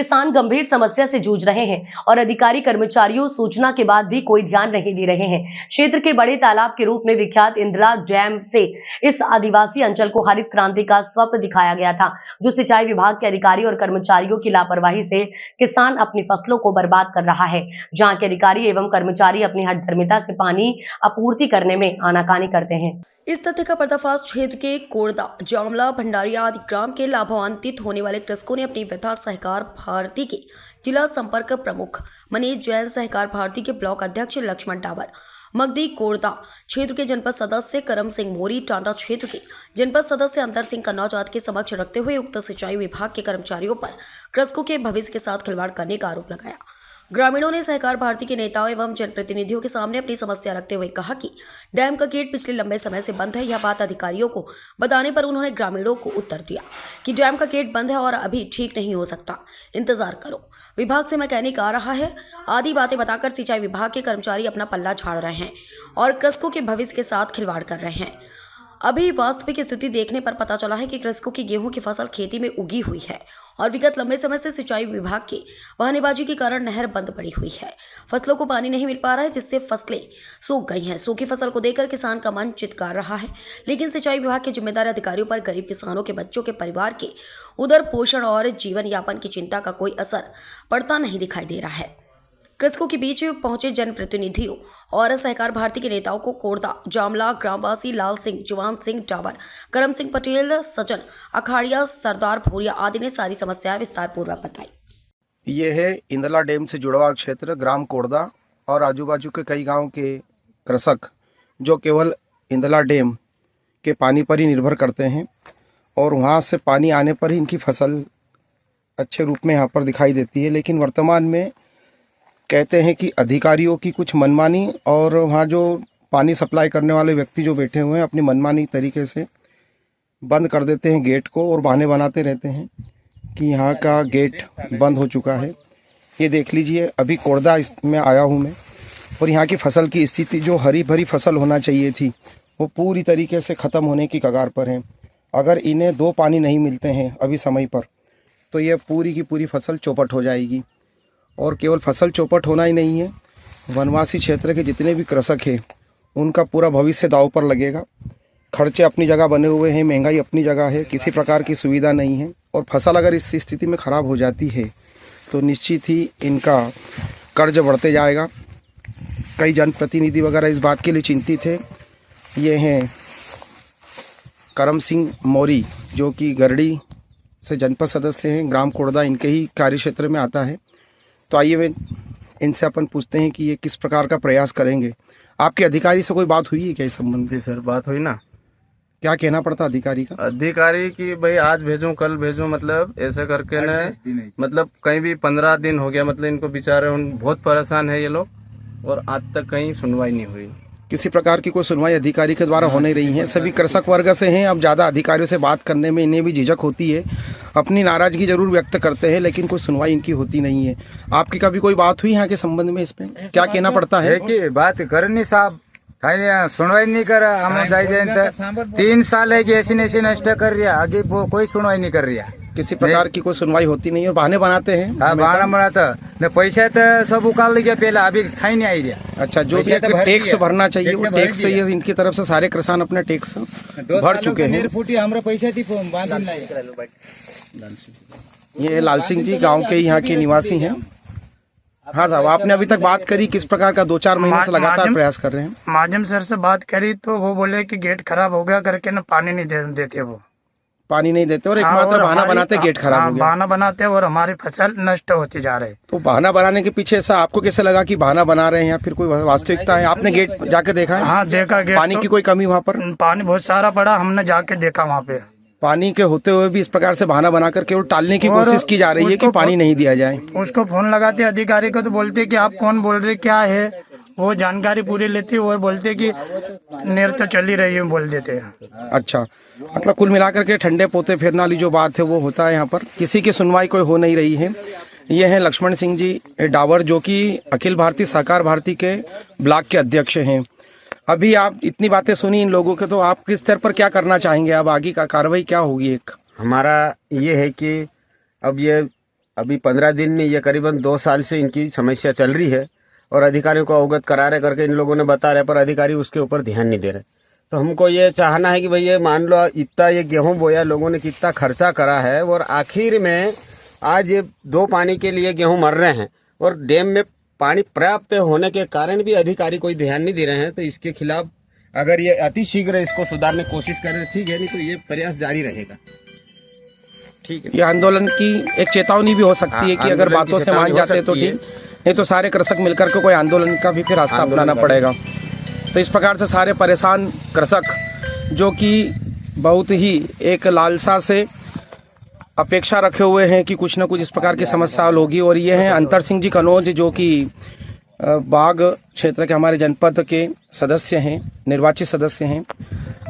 किसान गंभीर समस्या से जूझ रहे हैं और अधिकारी कर्मचारियों सूचना के बाद भी कोई ध्यान नहीं दे रहे हैं। क्षेत्र के बड़े तालाब के रूप में विख्यात इंदिरा डैम से इस आदिवासी अंचल को हरित क्रांति का स्वप्न दिखाया गया था, जो सिंचाई विभाग के अधिकारी और कर्मचारियों की लापरवाही से किसान अपनी फसलों को बर्बाद कर रहा है। जहां के अधिकारी एवं कर्मचारी अपनी हठधर्मिता से पानी आपूर्ति करने में आनाकानी करते हैं। इस तथ्य का पर्दाफाश क्षेत्र के कोड़दा, जामला, भंडारिया आदि ग्राम के लाभान्वित होने वाले कृषकों ने अपनी व्यथा सहकार भारती के जिला संपर्क प्रमुख मनीष जैन, सहकार भारती के ब्लॉक अध्यक्ष लक्ष्मण डावर, मगदी कोड़दा क्षेत्र के जनपद सदस्य करम सिंह मोरी, टांडा क्षेत्र के जनपद सदस्य अंतर सिंह कन्नौज आदि के समक्ष रखते हुए उक्त सिंचाई विभाग के कर्मचारियों पर कृषकों के भविष्य के साथ खिलवाड़ करने का आरोप लगाया। ग्रामीणों ने सहकार भारती के नेताओं एवं जनप्रतिनिधियों के सामने अपनी समस्या रखते हुए कहा कि डैम का गेट पिछले लंबे समय से बंद है। यह बात अधिकारियों को बताने पर उन्होंने ग्रामीणों को उत्तर दिया कि डैम का गेट बंद है और अभी ठीक नहीं हो सकता, इंतजार करो, विभाग से मैकेनिक आ रहा है, आदि बातें बताकर सिंचाई विभाग के कर्मचारी अपना पल्ला झाड़ रहे हैं और कृषकों के भविष्य के साथ खिलवाड़ कर रहे हैं। अभी वास्तविक स्थिति देखने पर पता चला है कि कृषकों की गेहूं की फसल खेती में उगी हुई है और विगत लंबे समय से सिंचाई विभाग की बहानेबाजी के कारण नहर बंद पड़ी हुई है। फसलों को पानी नहीं मिल पा रहा है, जिससे फसलें सूख गई हैं। सूखी फसल को देखकर किसान का मन चित्कार रहा है, लेकिन सिंचाई विभाग के जिम्मेदार अधिकारियों पर गरीब किसानों के बच्चों के परिवार के उधर पोषण और जीवन यापन की चिंता का कोई असर पड़ता नहीं दिखाई दे रहा है। कृषकों के बीच पहुंचे जनप्रतिनिधियों और सहकार भारती के नेताओं को कोड़दा, जामला ग्रामवासी लाल सिंह, जवान सिंह डावर, करम सिंह पटेल, सजन अखाड़िया, सरदार भूरिया आदि ने सारी समस्याएं विस्तार पूर्वक बताई। ये है इंदिरा डैम से जुड़ा हुआ क्षेत्र ग्राम कोड़दा और आजू बाजू के कई गांव के कृषक जो केवल इंदिरा डैम के पानी पर ही निर्भर करते हैं और वहाँ से पानी आने पर ही इनकी फसल अच्छे रूप में यहाँ पर दिखाई देती है। लेकिन वर्तमान में कहते हैं कि अधिकारियों की कुछ मनमानी और वहाँ जो पानी सप्लाई करने वाले व्यक्ति जो बैठे हुए हैं अपनी मनमानी तरीके से बंद कर देते हैं गेट को और बहाने बनाते रहते हैं कि यहाँ का गेट बंद हो चुका है। ये देख लीजिए, अभी कोड़दा में आया हूँ मैं और यहाँ की फसल की स्थिति, जो हरी भरी फसल होना चाहिए थी, वो पूरी तरीके से ख़त्म होने की कगार पर है। अगर इन्हें 2 पानी नहीं मिलते हैं अभी समय पर तो ये पूरी की पूरी फसल चौपट हो जाएगी। और केवल फसल चौपट होना ही नहीं है, वनवासी क्षेत्र के जितने भी कृषक हैं उनका पूरा भविष्य दांव पर लगेगा। खर्चे अपनी जगह बने हुए हैं, महंगाई अपनी जगह है, किसी प्रकार की सुविधा नहीं है और फसल अगर इस स्थिति में ख़राब हो जाती है तो निश्चित ही इनका कर्ज बढ़ते जाएगा। कई जनप्रतिनिधि वगैरह इस बात के लिए चिंतित है। ये हैं करम सिंह मोरी जो कि गरडी से जनपद सदस्य हैं, ग्राम कोड़दा इनके ही कार्य क्षेत्र में आता है। तो आइए इनसे अपन पूछते हैं कि ये किस प्रकार का प्रयास करेंगे। आपके अधिकारी से कोई बात हुई है क्या इस संबंध? जी सर, बात हुई ना। क्या कहना पड़ता अधिकारी का? अधिकारी की भाई आज भेजूं कल भेजूं, मतलब ऐसे करके न, मतलब कहीं भी 15 दिन हो गया, मतलब इनको बेचारे बहुत परेशान है ये लोग और आज तक कहीं सुनवाई नहीं हुई। किसी प्रकार की कोई सुनवाई अधिकारी के द्वारा होने रही है। सभी कृषक वर्ग से हैं, अब ज़्यादा अधिकारियों से बात करने में इन्हें भी झिझक होती है, अपनी नाराजगी जरूर व्यक्त करते हैं, लेकिन कोई सुनवाई इनकी होती नहीं है। आपकी कभी कोई बात हुई यहाँ के संबंध में? इस पे क्या कहना पड़ता है? कि बात करनी साहब, सुनवाई नहीं कर रहा। हम जाए 3 साल है कि ऐसी नष्ट कर रही है, आगे कोई सुनवाई नहीं कर रही है। किसी प्रकार की कोई सुनवाई होती नहीं है और बहाने बनाते हैं। हाँ, बहाना बनाता न, पैसा तो सब उकाल लिया पहले, अभी ठाई नहीं आई रहा। अच्छा, जो भी टैक्स भरना चाहिए वो टैक्स से इनकी तरफ से सारे किसान अपने टैक्स भर चुके हैं। पैसा थी ये लाल सिंह जी गांव के यहाँ के निवासी हैं। हाँ साहब, आपने अभी तक बात करी, किस प्रकार का 2-4 महीने से लगातार प्रयास कर रहे हैं? माजम सर से बात करी तो वो बोले कि गेट खराब हो गया करके ना, पानी नहीं देते, वो पानी नहीं देते और एकमात्र बहाना बनाते गेट खराब हो गया। बहाना बनाते और हमारी फसल नष्ट होती जा रही। तो बहाना बनाने के पीछे ऐसा आपको कैसे लगा कि बहाना बना रहे हैं या फिर कोई वास्तविकता है? आपने गेट जाके देखा है? हाँ, देखा गेट। पानी की कोई कमी वहाँ पर? पानी बहुत सारा पड़ा, हमने जाके देखा वहाँ पे। पानी के होते हुए भी इस प्रकार से बहाना बनाकर केवल टालने की कोशिश की जा रही है कि पानी नहीं दिया जाए। उसको फोन लगाते अधिकारी को तो बोलते कि आप कौन बोल रहे, क्या है, वो जानकारी पूरी लेती और बोलते कि नेर तो चली रही है, बोल देते हैं। अच्छा, मतलब कुल मिलाकर के ठंडे पोते फेरने वाली जो बात है वो होता है यहाँ पर। किसी की सुनवाई कोई हो नहीं रही है। ये हैं लक्ष्मण सिंह जी डावर जो कि अखिल भारतीय सहकार भारती के ब्लॉक के अध्यक्ष हैं। अभी आप इतनी बातें सुनी इन लोगों के, तो आप किस स्तर पर क्या करना चाहेंगे? अब आगे का कार्रवाई क्या होगी? एक हमारा ये है कि अब ये अभी 15 दिन में, ये करीबन 2 साल से इनकी समस्या चल रही है और अधिकारियों को अवगत करा रहे करके इन लोगों ने बता रहे, पर अधिकारी उसके ऊपर ध्यान नहीं दे रहे। तो हमको ये चाहना है कि भाई ये मान लो इतना ये गेहूं बोया, लोगों ने कितना खर्चा करा है और आखिर में आज ये 2 पानी के लिए गेहूं मर रहे हैं और डैम में पानी पर्याप्त होने के कारण भी अधिकारी कोई ध्यान नहीं दे रहे हैं। तो इसके खिलाफ अगर ये अति शीघ्र इसको सुधारने की कोशिश करें ठीक है, नहीं तो ये प्रयास जारी रहेगा। ठीक है, ये आंदोलन की एक चेतावनी भी हो सकती है कि अगर बातों से मान जाते तो ठीक, नहीं तो सारे कृषक मिलकर के कोई आंदोलन का भी फिर रास्ता अपनाना पड़ेगा। तो इस प्रकार से सारे परेशान कृषक जो कि बहुत ही एक लालसा से अपेक्षा रखे हुए हैं कि कुछ न कुछ इस प्रकार की समस्या हल होगी। और ये हैं अंतर सिंह जी कनौज, जो कि बाग क्षेत्र के हमारे जनपद के सदस्य हैं, निर्वाचित सदस्य हैं।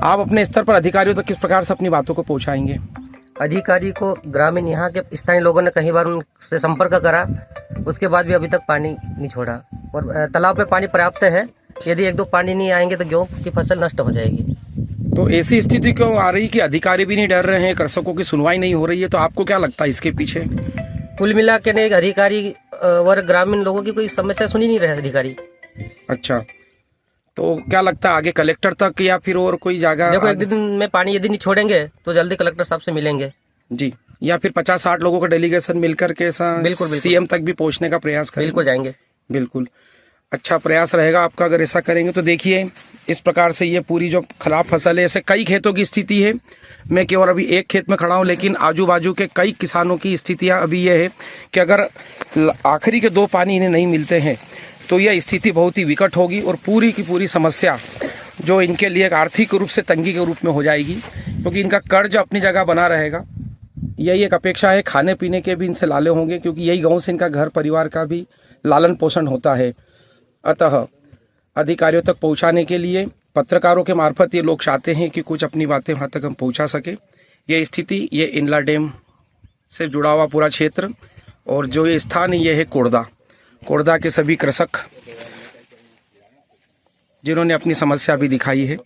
आप अपने स्तर पर अधिकारियों तक किस प्रकार से अपनी बातों को पहुंचाएंगे? अधिकारी को ग्रामीण यहाँ के स्थानीय लोगों ने कई बार उनसे संपर्क करा, उसके बाद भी अभी तक पानी नहीं छोड़ा और तालाब में पानी पर्याप्त है। यदि 1-2 पानी नहीं आएंगे तो गेहूँ की फसल नष्ट हो जाएगी। तो ऐसी स्थिति क्यों आ रही कि अधिकारी भी नहीं डर रहे हैं, कृषकों की सुनवाई नहीं हो रही है? तो आपको क्या लगता है इसके पीछे? कुल मिला के नहीं, अधिकारी और ग्रामीण लोगों की कोई समस्या सुनी नहीं रहे अधिकारी। अच्छा, तो क्या लगता है आगे कलेक्टर तक या फिर और कोई जगह? देखो, एक दिन में पानी यदि नहीं छोड़ेंगे तो जल्दी कलेक्टर साहब से मिलेंगे जी, या फिर 50-60 लोगों का डेलीगेशन मिलकर के बिल्कुल सीएम तक भी पहुंचने का प्रयास करेंगे। बिल्कुल जाएंगे। बिल्कुल अच्छा प्रयास रहेगा आपका अगर ऐसा करेंगे। तो देखिए इस प्रकार से ये पूरी जो खराब फसल है, ऐसे कई खेतों की स्थिति है। मैं केवल अभी एक खेत में खड़ा हूँ, लेकिन आजू बाजू के कई किसानों की स्थितियाँ अभी ये है कि अगर आखिरी के 2 पानी इन्हें नहीं मिलते हैं तो यह स्थिति बहुत ही विकट होगी और पूरी की पूरी समस्या जो इनके लिए एक आर्थिक रूप से तंगी के रूप में हो जाएगी, क्योंकि इनका कर्ज अपनी जगह बना रहेगा। यही एक अपेक्षा है, खाने पीने के भी इनसे लाले होंगे, क्योंकि यही गाँव से इनका घर परिवार का भी लालन पोषण होता है। अतः अधिकारियों तक पहुंचाने के लिए पत्रकारों के मार्फत ये लोग चाहते हैं कि कुछ अपनी बातें वहाँ तक हम पहुंचा सके। ये स्थिति, ये इंदला डैम से जुड़ा हुआ पूरा क्षेत्र और जो ये स्थान ये है कोड़दा के सभी कृषक जिन्होंने अपनी समस्या भी दिखाई है।